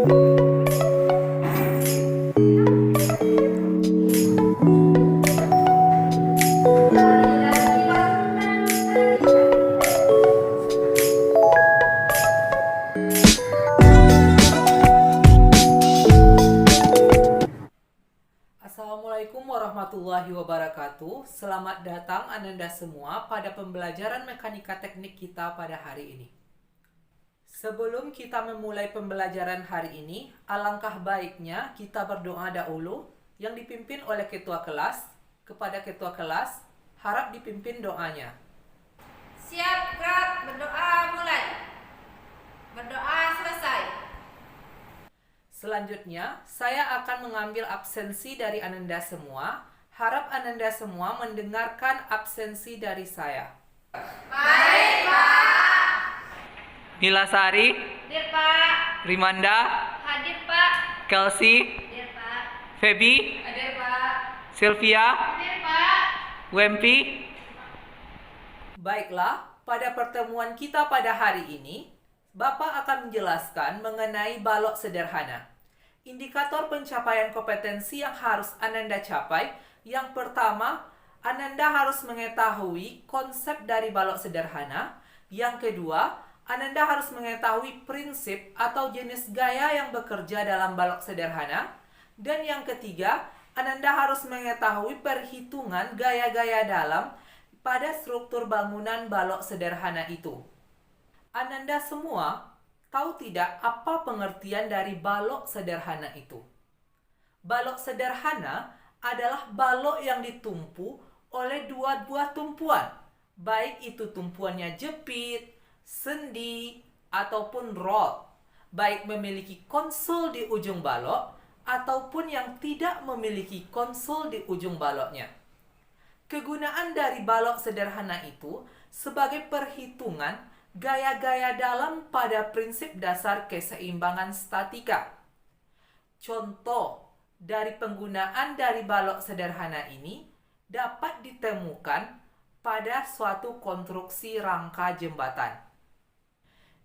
Assalamualaikum warahmatullahi wabarakatuh. Selamat datang Ananda semua pada pembelajaran mekanika teknik kita pada hari ini. Sebelum kita memulai pembelajaran hari ini, alangkah baiknya kita berdoa dahulu yang dipimpin oleh ketua kelas. Kepada ketua kelas, harap dipimpin doanya. Siap, gerak, berdoa mulai. Berdoa selesai. Selanjutnya, saya akan mengambil absensi dari Ananda semua. Harap Ananda semua mendengarkan absensi dari saya. Baik, Pak. Nilasari, Hadir, Pak. Rimanda, Hadir, Pak. Kelsey, Hadir, Pak. Feby, Hadir, Pak. Sylvia, Hadir, Pak. Wempi. Baiklah, pada pertemuan kita pada hari ini, Bapak akan menjelaskan mengenai balok sederhana. Indikator pencapaian kompetensi yang harus Ananda capai. Yang pertama, Ananda harus mengetahui konsep dari balok sederhana. Yang kedua, Ananda harus mengetahui prinsip atau jenis gaya yang bekerja dalam balok sederhana. Dan yang ketiga, Ananda harus mengetahui perhitungan gaya-gaya dalam pada struktur bangunan balok sederhana itu. Ananda semua tahu tidak apa pengertian dari balok sederhana itu? Balok sederhana adalah balok yang ditumpu oleh dua buah tumpuan, baik itu tumpuannya jepit, sendi, ataupun rod, baik memiliki konsol di ujung balok ataupun yang tidak memiliki konsol di ujung baloknya. Kegunaan dari balok sederhana itu sebagai perhitungan gaya-gaya dalam pada prinsip dasar keseimbangan statika. Contoh dari penggunaan dari balok sederhana ini dapat ditemukan pada suatu konstruksi rangka jembatan.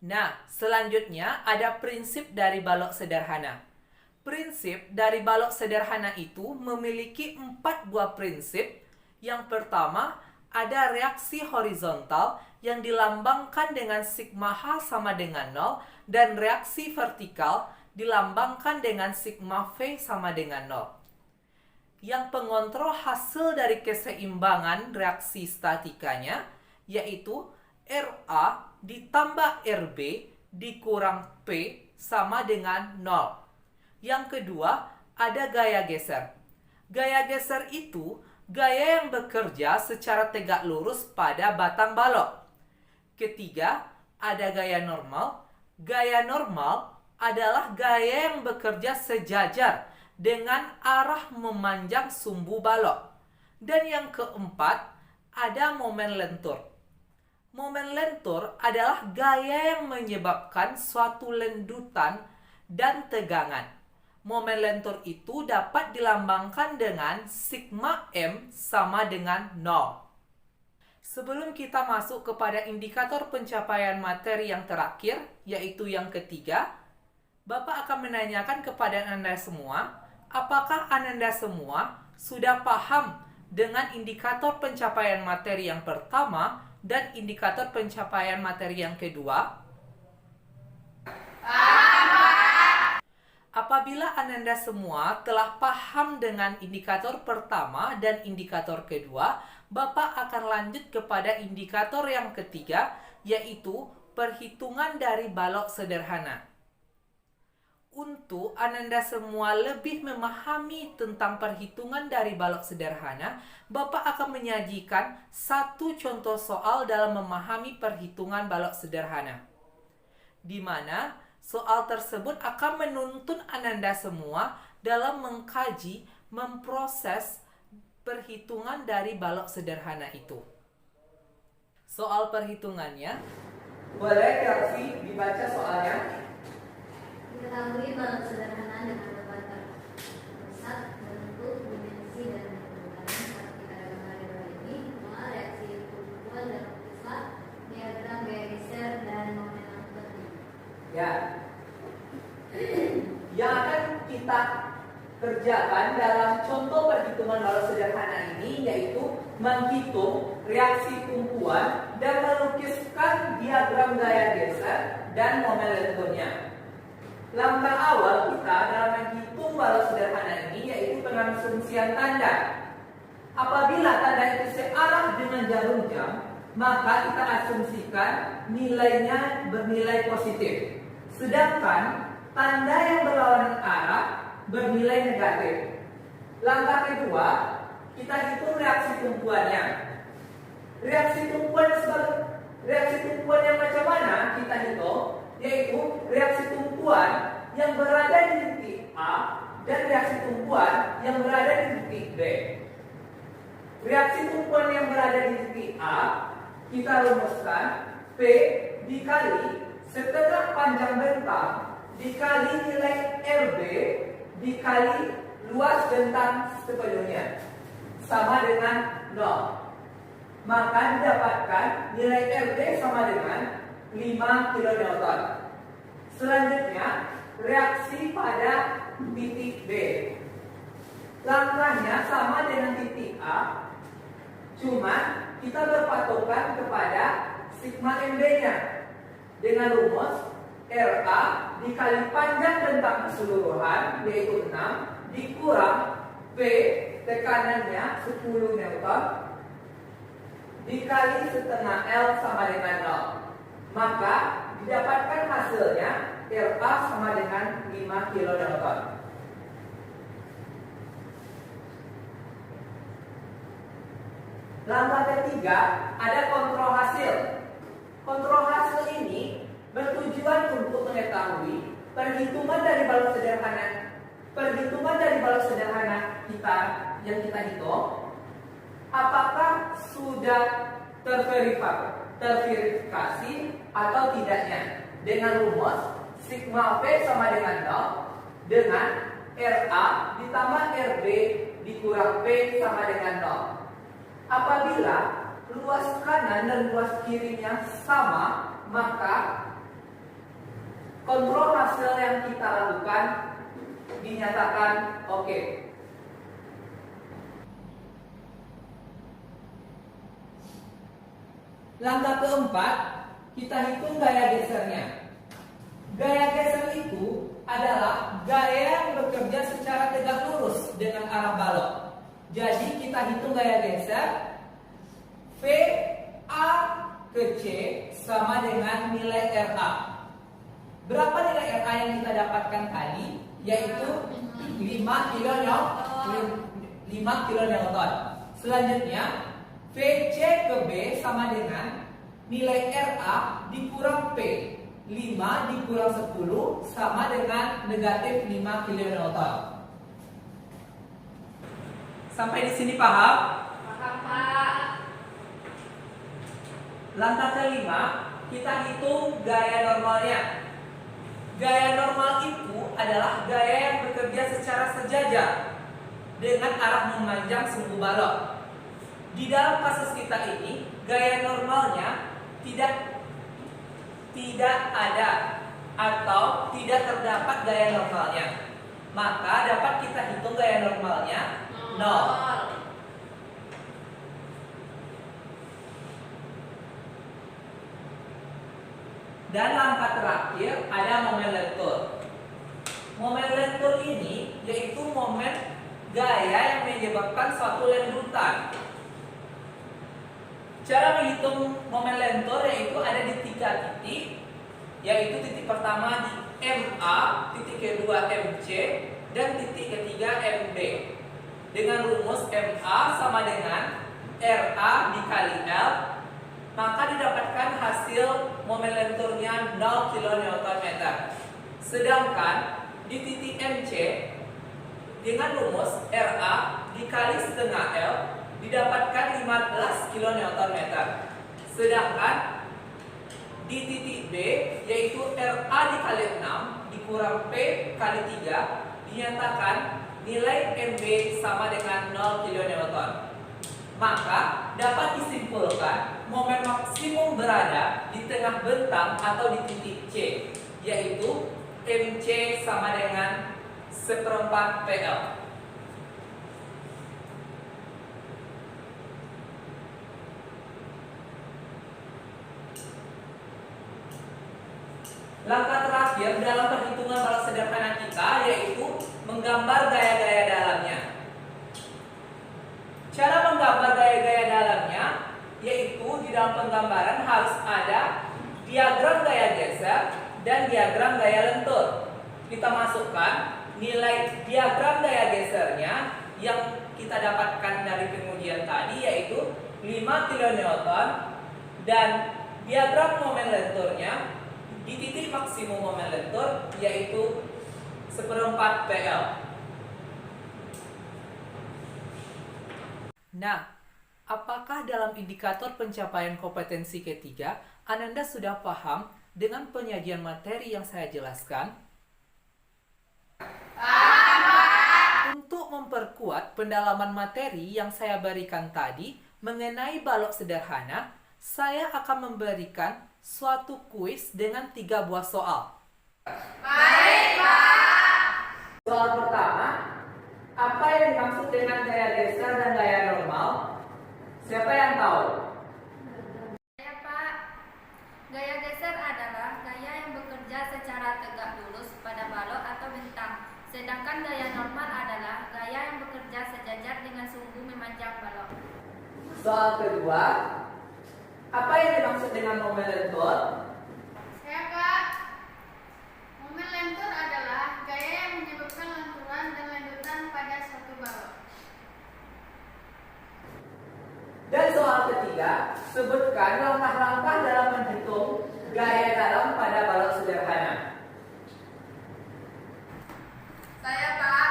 Nah, selanjutnya ada prinsip dari balok sederhana. Prinsip dari balok sederhana itu memiliki 4 buah prinsip. Yang pertama, ada reaksi horizontal yang dilambangkan dengan sigma H sama dengan 0 dan reaksi vertikal dilambangkan dengan sigma V sama dengan 0. Yang pengontrol hasil dari keseimbangan reaksi statikanya yaitu RA ditambah RB dikurang P sama dengan 0. Yang kedua, ada gaya geser. Gaya geser itu gaya yang bekerja secara tegak lurus pada batang balok. Ketiga, ada gaya normal. Gaya normal adalah gaya yang bekerja sejajar dengan arah memanjang sumbu balok. Dan yang keempat, ada momen lentur. Momen lentur adalah gaya yang menyebabkan suatu lendutan dan tegangan. Momen lentur itu dapat dilambangkan dengan sigma M sama dengan 0. Sebelum kita masuk kepada indikator pencapaian materi yang terakhir, yaitu yang ketiga, Bapak akan menanyakan kepada Anda semua, apakah Anda semua sudah paham dengan indikator pencapaian materi yang pertama dan indikator pencapaian materi yang kedua? Apabila Ananda semua telah paham dengan indikator pertama dan indikator kedua, Bapak akan lanjut kepada indikator yang ketiga, yaitu perhitungan dari balok sederhana. Untuk Ananda semua lebih memahami tentang perhitungan dari balok sederhana, Bapak akan menyajikan satu contoh soal dalam memahami perhitungan balok sederhana, di mana soal tersebut akan menuntun Ananda semua dalam mengkaji, memproses perhitungan dari balok sederhana itu. Soal perhitungannya, boleh Kelsey dibaca soalnya? Diketahui balok sederhana dengan lebar pusat, bentuk, dimensi, dan bentukannya seperti pada gambar di bawah ini, mengenal reaksi tumpuan dan pusat, diagram gaya geser, dan momen angkut. Ya. yang akan kita kerjakan dalam contoh perhitungan balok sederhana ini yaitu menghitung reaksi tumpuan dan melukiskan diagram gaya geser dan momen lenturnya. Langkah awal kita dalam menghitung balok sederhana ini yaitu pengasumsian tanda. Apabila tanda itu searah dengan jarum jam, maka kita asumsikan nilainya bernilai positif. Sedangkan tanda yang berlawanan arah bernilai negatif. Langkah kedua, kita hitung reaksi tumpuannya. Reaksi tumpuan yang macam mana kita hitung? Yaitu reaksi tumpuan yang berada di titik A dan reaksi tumpuan yang berada di titik B. Reaksi tumpuan yang berada di titik A kita rumuskan P dikali setengah panjang bentang dikali nilai RB dikali luas bentang sepenuhnya sama dengan 0. Maka didapatkan nilai RB sama dengan 5 kN. Selanjutnya reaksi pada titik B. Langkahnya sama dengan titik A, cuma kita berpatokan kepada sigma MB-nya dengan rumus RA dikali panjang bentang keseluruhan yaitu 6 dikurang P tekanannya 10 Newton dikali setengah L sama dengan 0. Maka didapatkan hasilnya RA sama dengan 5 kN. Langkah ketiga ada kontrol hasil. Kontrol hasil ini bertujuan untuk mengetahui perhitungan dari balok sederhana kita yang kita hitung apakah sudah terverifikasi atau tidaknya dengan rumus sigma P sama dengan 0 dengan RA ditambah RB dikurang P sama dengan 0. Apabila luas kanan dan luas kirinya sama, maka kontrol hasil yang kita lakukan dinyatakan oke. Langkah keempat, kita hitung gaya gesernya. Gaya geser itu adalah gaya yang bekerja secara tegak lurus dengan arah balok. Jadi kita hitung gaya geser V A ke C sama dengan nilai RA. Berapa nilai RA yang kita dapatkan tadi? Yaitu 5 kN. Selanjutnya VC ke B sama dengan nilai RA dikurang P. 5 dikurang 10 sama dengan negatif 5 kN. Sampai di sini paham? Paham, Pak. Langkah kelima, kita hitung gaya normalnya. Gaya normal itu adalah gaya yang bekerja secara sejajar dengan arah memanjang sumbu balok. Di dalam kasus kita ini, gaya normalnya tidak ada atau tidak terdapat gaya normalnya. Maka dapat kita hitung gaya normalnya 0. Dan langkah terakhir ada momen lentur. Momen lentur ini yaitu momen gaya yang menyebabkan suatu lendutan. Cara menghitung momen lentur yaitu ada di 3 titik, yaitu titik pertama di MA, titik kedua MC, dan titik ketiga MB. Dengan rumus MA sama dengan RA dikali L, maka didapatkan hasil momen lenturnya 0 kN. Sedangkan di titik MC dengan rumus RA dikali setengah L didapatkan 15 kN. Sedangkan di titik B yaitu RA dikali 6 dikurang P kali 3 dinyatakan nilai MB sama dengan 0 kN. Maka dapat disimpulkan momen maksimum berada di tengah bentang atau di titik C, yaitu MC sama dengan 1/4 PL. Langkah terakhir dalam perhitungan balok sederhana kita yaitu menggambar gaya-gaya dalamnya. Cara menggambar gaya-gaya dalamnya yaitu di dalam penggambaran harus ada diagram gaya geser dan diagram gaya lentur. Kita masukkan nilai diagram gaya gesernya yang kita dapatkan dari pengujian tadi yaitu 5 kN dan diagram momen lenturnya di titik maksimum momen lentur yaitu 1/4 PL. Nah, apakah dalam indikator pencapaian kompetensi ketiga Ananda sudah paham dengan penyajian materi yang saya jelaskan? Untuk memperkuat pendalaman materi yang saya berikan tadi mengenai balok sederhana, saya akan memberikan suatu kuis dengan 3 buah soal. Baik, Pak. Soal pertama, apa yang dimaksud dengan gaya geser dan gaya normal? Siapa yang tahu? Ya, Pak. Gaya geser adalah gaya yang bekerja secara tegak lurus pada balok atau bentang. Sedangkan gaya normal adalah gaya yang bekerja sejajar dengan sumbu memanjang balok. Soal kedua, apa yang dimaksud dengan momen lentur? Ya, Pak. Momen lentur adalah gaya yang menyebabkan lenturan dan lanjutan pada suatu balok. Dan soal ketiga, sebutkan langkah-langkah dalam menghitung gaya dalam pada balok sederhana. Saya, Pak.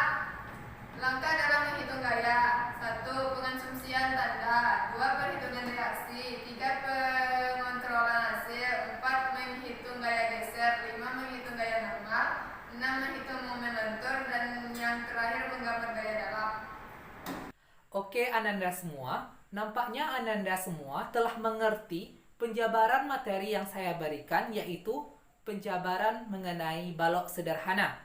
Langkah dalam menghitung gaya: 1. Pengasumsian tanda, 2. Perhitungan reaksi, 3. Pengontrolan hasil, 4. Menghitung gaya geser, 5. Menghitung gaya normal, 6. Menghitung momen lentur, dan yang terakhir menggambar gaya dalam. Oke Ananda semua, nampaknya Ananda semua telah mengerti penjabaran materi yang saya berikan yaitu penjabaran mengenai balok sederhana.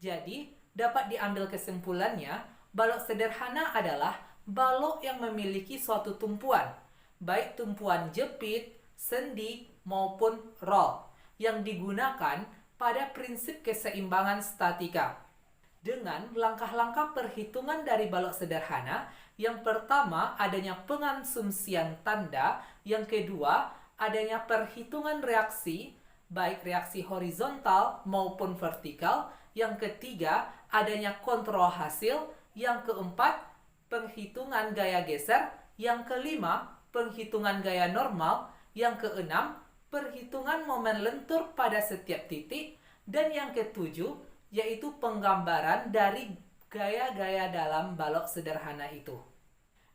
Jadi, dapat diambil kesimpulannya, balok sederhana adalah balok yang memiliki suatu tumpuan, baik tumpuan jepit, sendi, maupun roll, yang digunakan pada prinsip keseimbangan statika. Dengan langkah-langkah perhitungan dari balok sederhana, yang pertama adanya pengasumsian tanda, yang kedua adanya perhitungan reaksi, baik reaksi horizontal maupun vertikal, yang ketiga adanya kontrol hasil, yang keempat penghitungan gaya geser, yang kelima penghitungan gaya normal, yang keenam perhitungan momen lentur pada setiap titik, dan yang ketujuh yaitu penggambaran dari gaya-gaya dalam balok sederhana itu.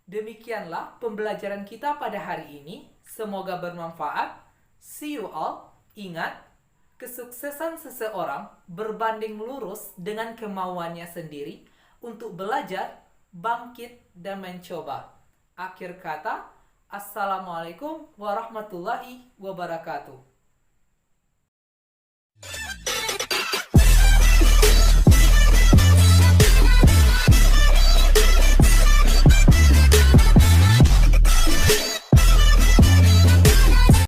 Demikianlah pembelajaran kita pada hari ini. Semoga bermanfaat. See you all. Ingat, kesuksesan seseorang berbanding lurus dengan kemauannya sendiri untuk belajar, bangkit, dan mencoba. Akhir kata, Assalamualaikum warahmatullahi wabarakatuh.